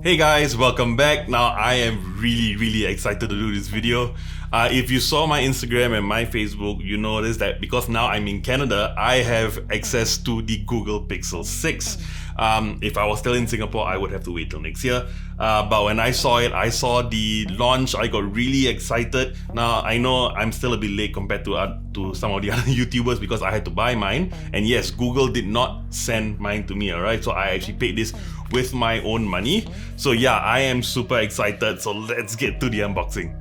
Hey guys, welcome back. Now I am really excited to do this video. If you saw my Instagram and my Facebook, you noticed that because now I'm in Canada, I have access to the Google Pixel 6. If I was still in Singapore, I would have to wait till next year. But when I saw it, I saw the launch, I got really excited. Now I know I'm still a bit late compared to some of the other YouTubers because I had to buy mine. And yes, Google did not send mine to me, alright? So I actually paid this with my own money. So yeah, I am super excited. So let's get to the unboxing.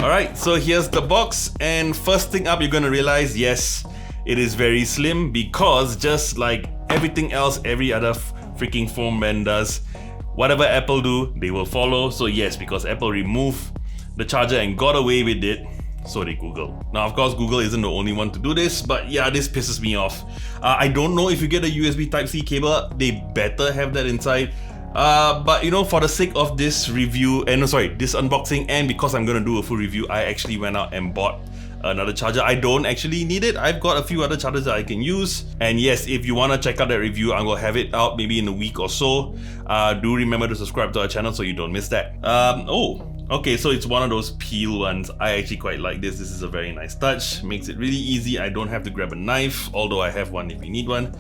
Alright, so here's the box, and first thing up, you're gonna realize, yes, it is very slim because just like everything else, every other freaking phone brand does, whatever Apple do, they will follow. So yes, because Apple removed the charger and got away with it, so did Google. Now, of course, Google isn't the only one to do this, but yeah, this pisses me off. I don't know if you get a USB Type-C cable, they better have that inside. But you know, for the sake of this review, this unboxing, and because I'm gonna do a full review, I actually went out and bought another charger. I don't actually need it. I've got a few other chargers that I can use. And yes, if you wanna check out that review, I'm gonna have it out maybe in a week or so. Do remember to subscribe to our channel so you don't miss that. Okay, so it's one of those peel ones. I actually quite like this. This is a very nice touch. Makes it really easy. I don't have to grab a knife, although I have one if you need one.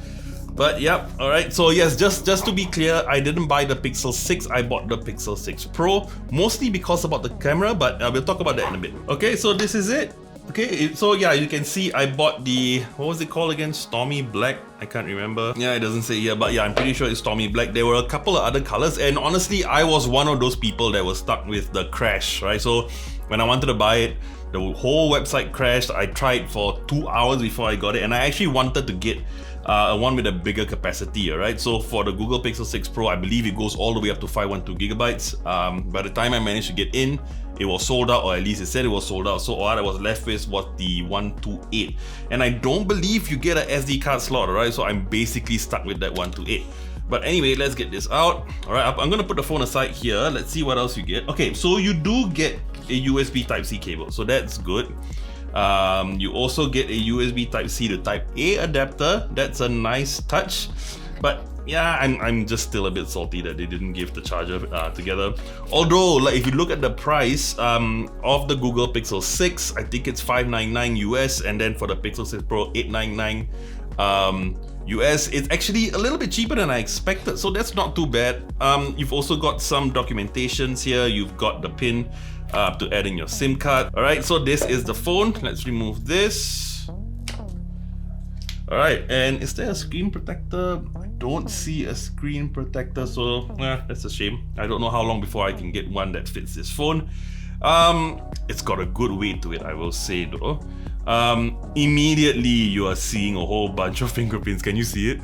But yeah, alright, so yes, just to be clear, I didn't buy the Pixel 6, I bought the Pixel 6 Pro, mostly because about the camera, but we'll talk about that in a bit. Okay, so this is it. Okay, so yeah, you can see I bought the, what was it called again? Stormy Black? I can't remember. Yeah, it doesn't say here, but yeah, I'm pretty sure it's Stormy Black. There were a couple of other colors, and honestly, I was one of those people that was stuck with the crash, right? So when I wanted to buy it, the whole website crashed. I tried for 2 hours before I got it, and I actually wanted to get one with a bigger capacity, alright? So for the Google Pixel 6 Pro, I believe it goes all the way up to 512 gigabytes. By the time I managed to get in, it was sold out, or at least it said it was sold out. So all I was left with was the 128. And I don't believe you get an SD card slot, alright? So I'm basically stuck with that 128. But anyway, let's get this out. Alright, I'm gonna put the phone aside here. Let's see what else you get. Okay, so you do get a USB Type-C cable, so that's good. You also get a USB Type-C to Type-A adapter. That's a nice touch. But yeah, I'm just still a bit salty that they didn't give the charger together. Although, like, if you look at the price of the Google Pixel 6, I think it's $599 US, and then for the Pixel 6 Pro, $899 US. It's actually a little bit cheaper than I expected, so that's not too bad. You've also got some documentations here. You've got the pin to add in your SIM card. Alright, so this is the phone. Let's remove this. Alright, and is there a screen protector? I don't see a screen protector, so that's a shame. I don't know how long before I can get one that fits this phone. It's got a good weight to it, I will say though. Immediately you are seeing a whole bunch of fingerprints. Can you see it?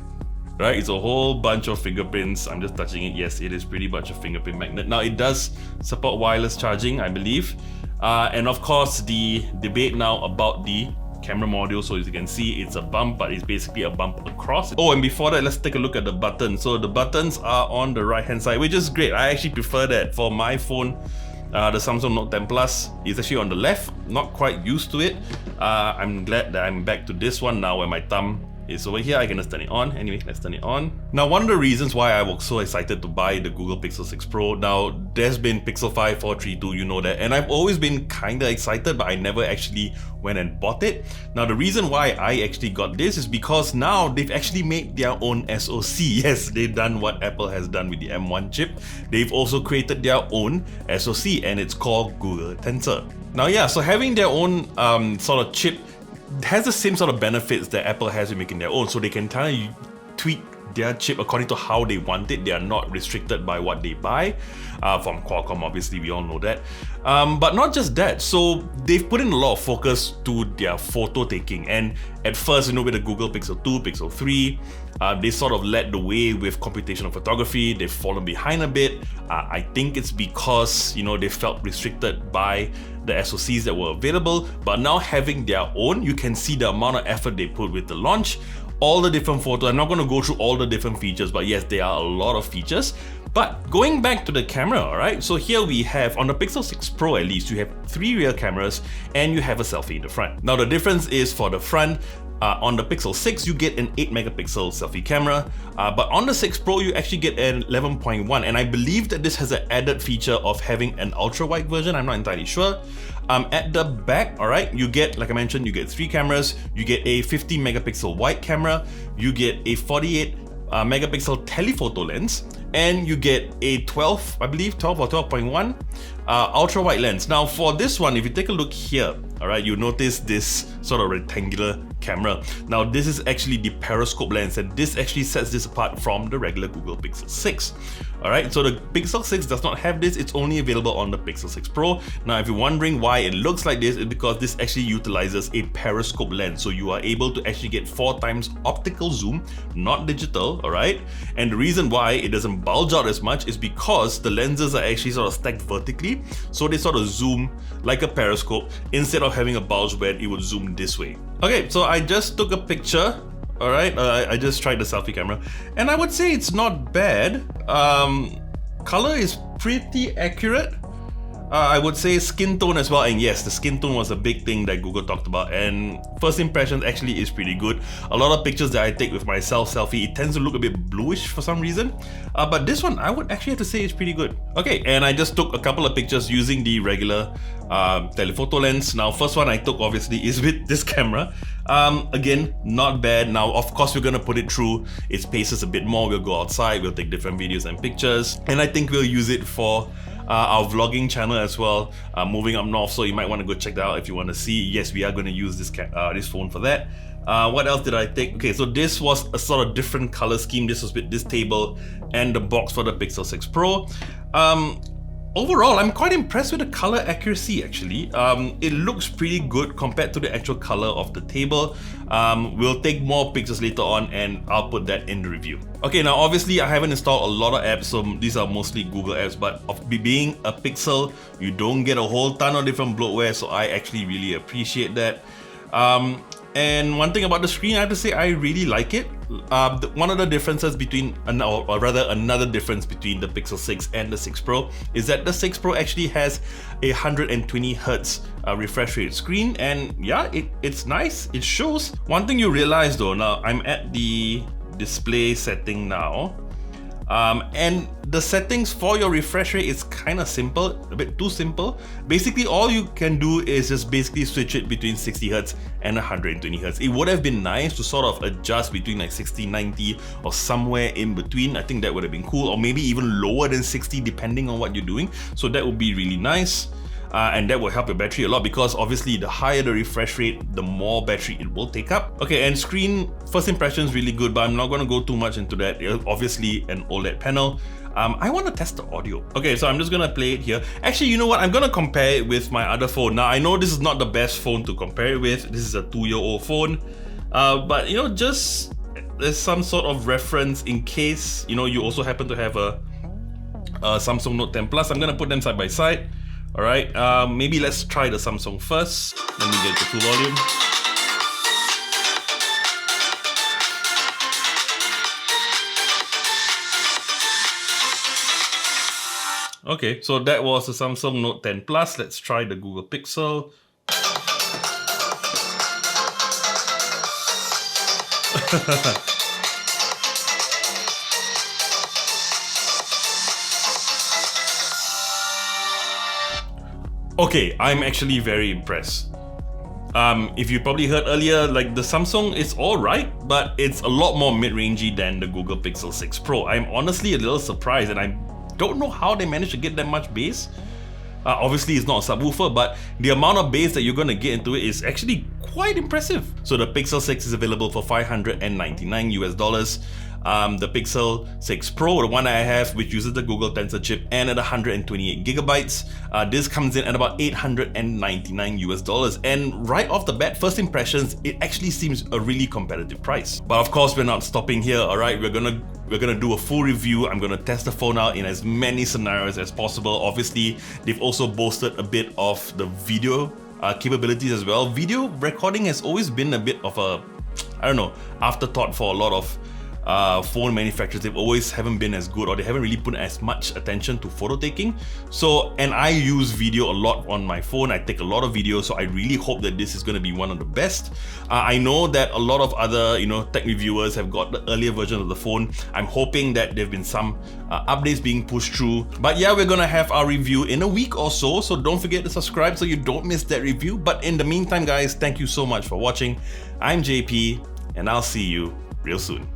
Right, it's a whole bunch of fingerprints. I'm just touching it. Yes, it is pretty much a fingerprint magnet. Now it does support wireless charging, I believe. And of course, the debate now about the camera module. So as you can see, it's a bump, but it's basically a bump across. Oh, and before that, let's take a look at the buttons. So the buttons are on the right hand side, which is great. I actually prefer that. For my phone, the Samsung Note 10 Plus is actually on the left. Not quite used to it. I'm glad that I'm back to this one now where my thumb is over here. I can just turn it on. Anyway, let's turn it on. Now, one of the reasons why I was so excited to buy the Google Pixel 6 Pro, now there's been Pixel 5, 4, 3, 2, you know that, and I've always been kinda excited, but I never actually went and bought it. Now, the reason why I actually got this is because now they've actually made their own SoC. Yes, they've done what Apple has done with the M1 chip. They've also created their own SoC, and it's called Google Tensor. Now, yeah, so having their own sort of chip has the same sort of benefits that Apple has in making their own, so they can kind of tweak their chip according to how they want it. They are not restricted by what they buy from Qualcomm, obviously, we all know that. But not just that, so they've put in a lot of focus to their photo taking, and at first, you know, with the Google Pixel 2, Pixel 3, they sort of led the way with computational photography. They've fallen behind a bit. I think it's because, you know, they felt restricted by the SoCs that were available, but now having their own, you can see the amount of effort they put with the launch, all the different photos. I'm not going to go through all the different features, but yes, there are a lot of features. But going back to the camera, alright, so here we have, on the Pixel 6 Pro at least, you have 3 rear cameras and you have a selfie in the front. Now the difference is for the front, On the Pixel 6, you get an 8 megapixel selfie camera, but on the 6 Pro, you actually get an 11.1, and I believe that this has an added feature of having an ultra wide version. I'm not entirely sure. At the back, all right, you get, like I mentioned, you get 3 cameras. You get a 50 megapixel wide camera, you get a 48 megapixel telephoto lens, and you get a 12, I believe 12 or 12.1 ultra wide lens. Now for this one, if you take a look here, all right, you notice this sort of rectangular camera. Now this is actually the Periscope lens, and this actually sets this apart from the regular Google Pixel 6. Alright, so the Pixel 6 does not have this, it's only available on the Pixel 6 Pro. Now if you're wondering why it looks like this, it's because this actually utilizes a Periscope lens. So you are able to actually get 4 times optical zoom, not digital, alright? And the reason why it doesn't bulge out as much is because the lenses are actually sort of stacked vertically. So they sort of zoom like a periscope instead of having a bulge where it would zoom this way. Okay, so I just took a picture. Alright, I just tried the selfie camera, and I would say it's not bad. Color is pretty accurate. I would say skin tone as well, and yes, the skin tone was a big thing that Google talked about, and first impressions actually is pretty good. A lot of pictures that I take with myself selfie, it tends to look a bit bluish for some reason, but this one I would actually have to say is pretty good. Okay, and I just took a couple of pictures using the regular telephoto lens. Now first one I took obviously is with this camera. Again, not bad. Now of course we're gonna put it through its paces a bit more. We'll go outside, we'll take different videos and pictures, and I think we'll use it for our vlogging channel as well, moving up north, so you might want to go check that out if you want to see. Yes, we are going to use this phone for that. What else did I take? Okay, so this was a sort of different color scheme. This was with this table and the box for the Pixel 6 Pro. Overall, I'm quite impressed with the color accuracy actually. It looks pretty good compared to the actual color of the table. We'll take more pictures later on and I'll put that in the review. Okay, now obviously I haven't installed a lot of apps, so these are mostly Google apps, but of being a Pixel, you don't get a whole ton of different bloatware, so I actually really appreciate that. And one thing about the screen, I have to say I really like it. One of the differences between, or rather another difference between the Pixel 6 and the 6 Pro is that the 6 Pro actually has a 120 Hz refresh rate screen, and yeah, it's nice, it shows. One thing you realize though, now I'm at the display setting now, and the settings for your refresh rate is kind of simple, a bit too simple. Basically all you can do is just basically switch it between 60 Hz and 120 Hz. It would have been nice to sort of adjust between like 60, 90 or somewhere in between. I think that would have been cool, or maybe even lower than 60 depending on what you're doing. So that would be really nice. And that will help your battery a lot, because obviously the higher the refresh rate, the more battery it will take up. Okay, and screen first impression is really good, but I'm not going to go too much into that. It's obviously an OLED panel. I want to test the audio. Okay, so I'm just gonna play it here. Actually, you know what? I'm gonna compare it with my other phone. Now, I know this is not the best phone to compare it with. This is a 2-year-old phone. But you know, just there's some sort of reference in case, you know, you also happen to have a Samsung Note 10 Plus. I'm gonna put them side by side. All right, maybe let's try the Samsung first. Let me get the full volume. Okay, so that was the Samsung Note 10 Plus. Let's try the Google Pixel. Okay, I'm actually very impressed. If you probably heard earlier, like the Samsung is alright, but it's a lot more mid-rangey than the Google Pixel 6 Pro. I'm honestly a little surprised, and I don't know how they managed to get that much bass. Obviously it's not a subwoofer, but the amount of bass that you're gonna get into it is actually quite impressive. So the Pixel 6 is available for $599 US. The Pixel 6 Pro, the one I have, which uses the Google Tensor chip and at 128 gigabytes, this comes in at about $899 US. And right off the bat, first impressions, it actually seems a really competitive price. But of course, we're not stopping here. All right, we're gonna do a full review. I'm gonna test the phone out in as many scenarios as possible. Obviously, they've also boasted a bit of the video capabilities as well. Video recording has always been a bit of a, I don't know, afterthought for a lot of phone manufacturers, they've always haven't been as good, or they haven't really put as much attention to photo taking. So, and I use video a lot on my phone. I take a lot of videos, so I really hope that this is going to be one of the best. I know that a lot of other, tech reviewers have got the earlier version of the phone. I'm hoping that there've been some updates being pushed through. But yeah, we're gonna have our review in a week or so, so don't forget to subscribe so you don't miss that review. But in the meantime, guys, thank you so much for watching. I'm JP, and I'll see you real soon.